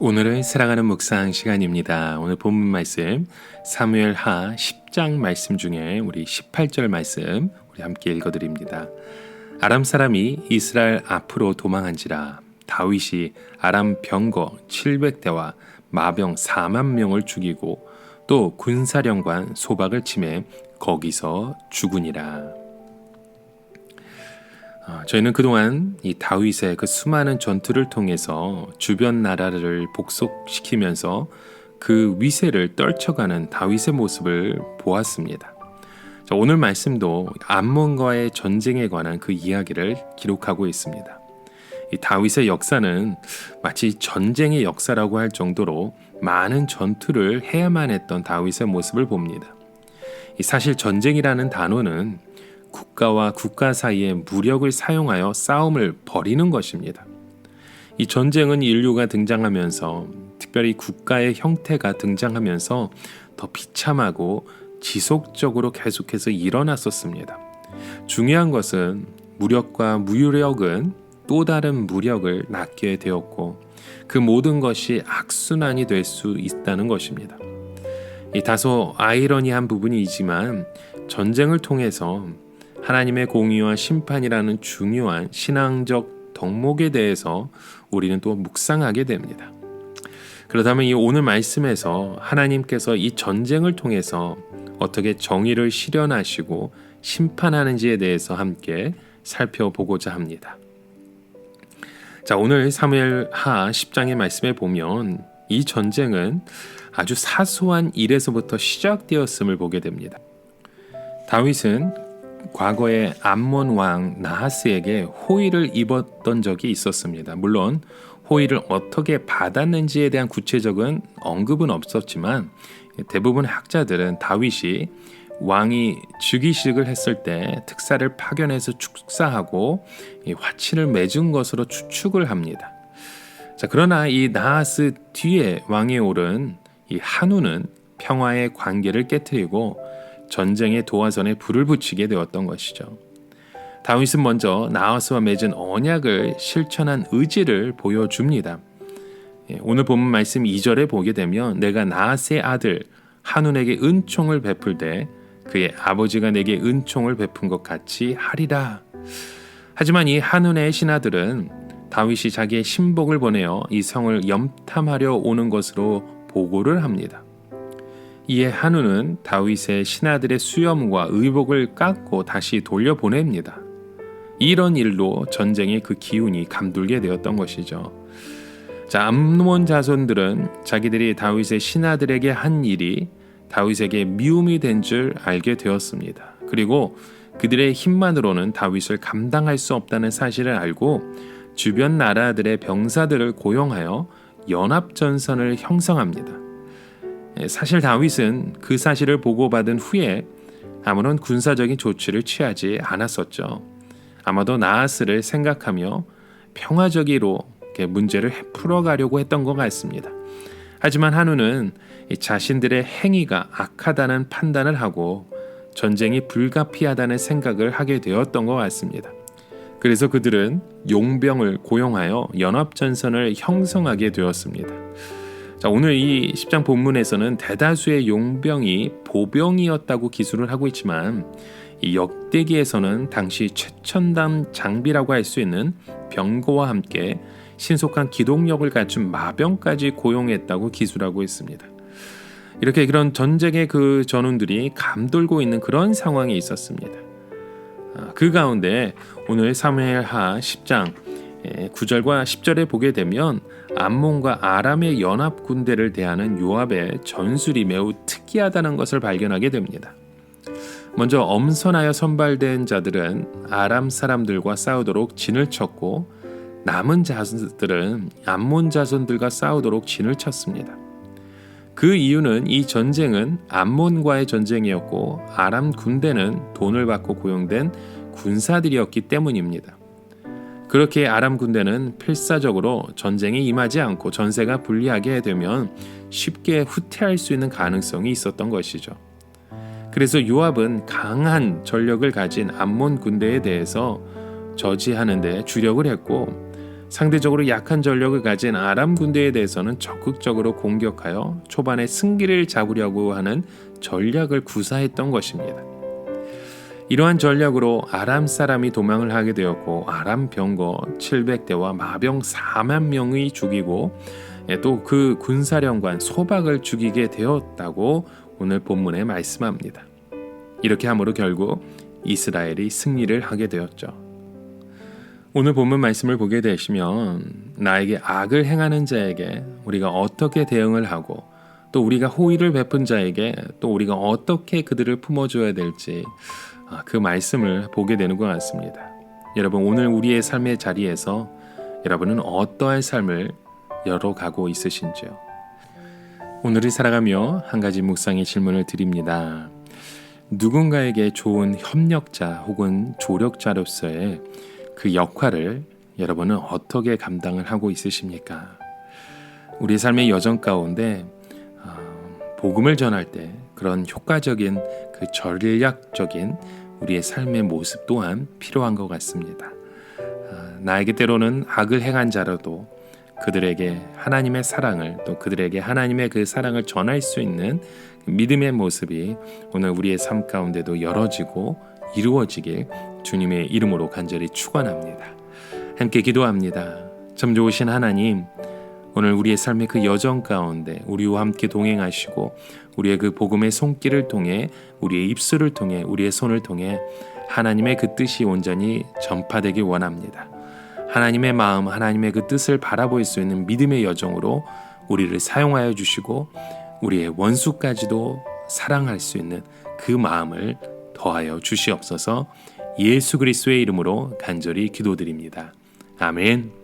오늘은 사랑하는 묵상 시간입니다. 오늘 본문 말씀 사무엘하 10장 말씀 중에 우리 18절 말씀 우리 함께 읽어드립니다. 아람 사람이 이스라엘 앞으로 도망한지라 다윗이 아람 병거 700대와 마병 4만 명을 죽이고 또 군사령관 소박을 치매 거기서 죽으니라. 저희는 그동안 이 다윗의 그 수많은 전투를 통해서 주변 나라를 복속시키면서 그 위세를 떨쳐가는 다윗의 모습을 보았습니다. 오늘 말씀도 암몬과의 전쟁에 관한 그 이야기를 기록하고 있습니다. 이 다윗의 역사는 마치 전쟁의 역사라고 할 정도로 많은 전투를 해야만 했던 다윗의 모습을 봅니다. 사실 전쟁이라는 단어는 국가와 국가 사이에 무력을 사용하여 싸움을 벌이는 것입니다. 이 전쟁은 인류가 등장하면서 특별히 국가의 형태가 등장하면서 더 비참하고 지속적으로 계속해서 일어났었습니다. 중요한 것은 무력과 무력은 또 다른 무력을 낳게 되었고 그 모든 것이 악순환이 될 수 있다는 것입니다. 이 다소 아이러니한 부분이지만 전쟁을 통해서 하나님의 공의와 심판이라는 중요한 신앙적 덕목에 대해서 우리는 또 묵상하게 됩니다. 그렇다면 이 오늘 말씀에서 하나님께서 이 전쟁을 통해서 어떻게 정의를 실현하시고 심판하는지에 대해서 함께 살펴보고자 합니다. 자, 오늘 사무엘하 10장의 말씀에 보면 이 전쟁은 아주 사소한 일에서부터 시작되었음을 보게 됩니다. 다윗은 과거에 암몬 왕 나하스에게 호의를 입었던 적이 있었습니다. 물론 호의를 어떻게 받았는지에 대한 구체적인 언급은 없었지만 대부분 학자들은 다윗이 왕이 즉위식을 했을 때 특사를 파견해서 축사하고 화친을 맺은 것으로 추측을 합니다. 자, 그러나 이 나하스 뒤에 왕에 오른 이 한우는 평화의 관계를 깨트리고 전쟁의 도화선에 불을 붙이게 되었던 것이죠. 다윗은 먼저 나하스와 맺은 언약을 실천한 의지를 보여줍니다. 오늘 본문 말씀 2절에 보게 되면 내가 나하스의 아들 한운에게 은총을 베풀되 그의 아버지가 내게 은총을 베푼 것 같이 하리라. 하지만 이 한운의 신하들은 다윗이 자기의 신복을 보내어 이 성을 염탐하려 오는 것으로 보고를 합니다. 이에 한우는 다윗의 신하들의 수염과 의복을 깎고 다시 돌려보냅니다. 이런 일로 전쟁의 그 기운이 감돌게 되었던 것이죠. 자, 암몬 자손들은 자기들이 다윗의 신하들에게 한 일이 다윗에게 미움이 된 줄 알게 되었습니다. 그리고 그들의 힘만으로는 다윗을 감당할 수 없다는 사실을 알고 주변 나라들의 병사들을 고용하여 연합전선을 형성합니다. 사실 다윗은 그 사실을 보고받은 후에 아무런 군사적인 조치를 취하지 않았었죠. 아마도 나하스를 생각하며 평화적으로 문제를 풀어가려고 했던 것 같습니다. 하지만 한우는 자신들의 행위가 악하다는 판단을 하고 전쟁이 불가피하다는 생각을 하게 되었던 것 같습니다. 그래서 그들은 용병을 고용하여 연합전선을 형성하게 되었습니다. 자, 오늘 이 10장 본문에서는 대다수의 용병이 보병이었다고 기술을 하고 있지만 이 역대기에서는 당시 최첨단 장비라고 할 수 있는 병거와 함께 신속한 기동력을 갖춘 마병까지 고용했다고 기술하고 있습니다. 이렇게 그런 전쟁의 그 전운들이 감돌고 있는 그런 상황이 있었습니다. 그 가운데 오늘 사무엘하 10장 9절과 10절에 보게 되면 암몬과 아람의 연합 군대를 대하는 요압의 전술이 매우 특이하다는 것을 발견하게 됩니다. 먼저 엄선하여 선발된 자들은 아람 사람들과 싸우도록 진을 쳤고 남은 자손들은 암몬 자손들과 싸우도록 진을 쳤습니다. 그 이유는 이 전쟁은 암몬과의 전쟁이었고 아람 군대는 돈을 받고 고용된 군사들이었기 때문입니다. 그렇게 아람 군대는 필사적으로 전쟁에 임하지 않고 전세가 불리하게 되면 쉽게 후퇴할 수 있는 가능성이 있었던 것이죠. 그래서 요압은 강한 전력을 가진 암몬 군대에 대해서 저지하는 데 주력을 했고 상대적으로 약한 전력을 가진 아람 군대에 대해서는 적극적으로 공격하여 초반에 승기를 잡으려고 하는 전략을 구사했던 것입니다. 이러한 전략으로 아람 사람이 도망을 하게 되었고 아람 병거 700대와 마병 4만 명이 죽이고 또 그 군사령관 소박을 죽이게 되었다고 오늘 본문에 말씀합니다. 이렇게 함으로 결국 이스라엘이 승리를 하게 되었죠. 오늘 본문 말씀을 보게 되시면 나에게 악을 행하는 자에게 우리가 어떻게 대응을 하고 또 우리가 호의를 베푼 자에게 또 우리가 어떻게 그들을 품어줘야 될지 그 말씀을 보게 되는 것 같습니다. 여러분, 오늘 우리의 삶의 자리에서 여러분은 어떠한 삶을 열어가고 있으신지요? 오늘을 살아가며 한 가지 묵상의 질문을 드립니다. 누군가에게 좋은 협력자 혹은 조력자로서의 그 역할을 여러분은 어떻게 감당을 하고 있으십니까? 우리의 삶의 여정 가운데 복음을 전할 때 그런 효과적인 그 전략적인 우리의 삶의 모습 또한 필요한 것 같습니다. 나에게 때로는 악을 행한 자라도 그들에게 하나님의 사랑을 또 그들에게 하나님의 그 사랑을 전할 수 있는 믿음의 모습이 오늘 우리의 삶 가운데도 열어지고 이루어지길 주님의 이름으로 간절히 축원합니다. 함께 기도합니다. 참 좋으신 하나님, 오늘 우리의 삶의 그 여정 가운데 우리와 함께 동행하시고 우리의 그 복음의 손길을 통해 우리의 입술을 통해 우리의 손을 통해 하나님의 그 뜻이 온전히 전파되길 원합니다. 하나님의 마음, 하나님의 그 뜻을 바라볼 수 있는 믿음의 여정으로 우리를 사용하여 주시고 우리의 원수까지도 사랑할 수 있는 그 마음을 더하여 주시옵소서. 예수 그리스도의 이름으로 간절히 기도드립니다. 아멘.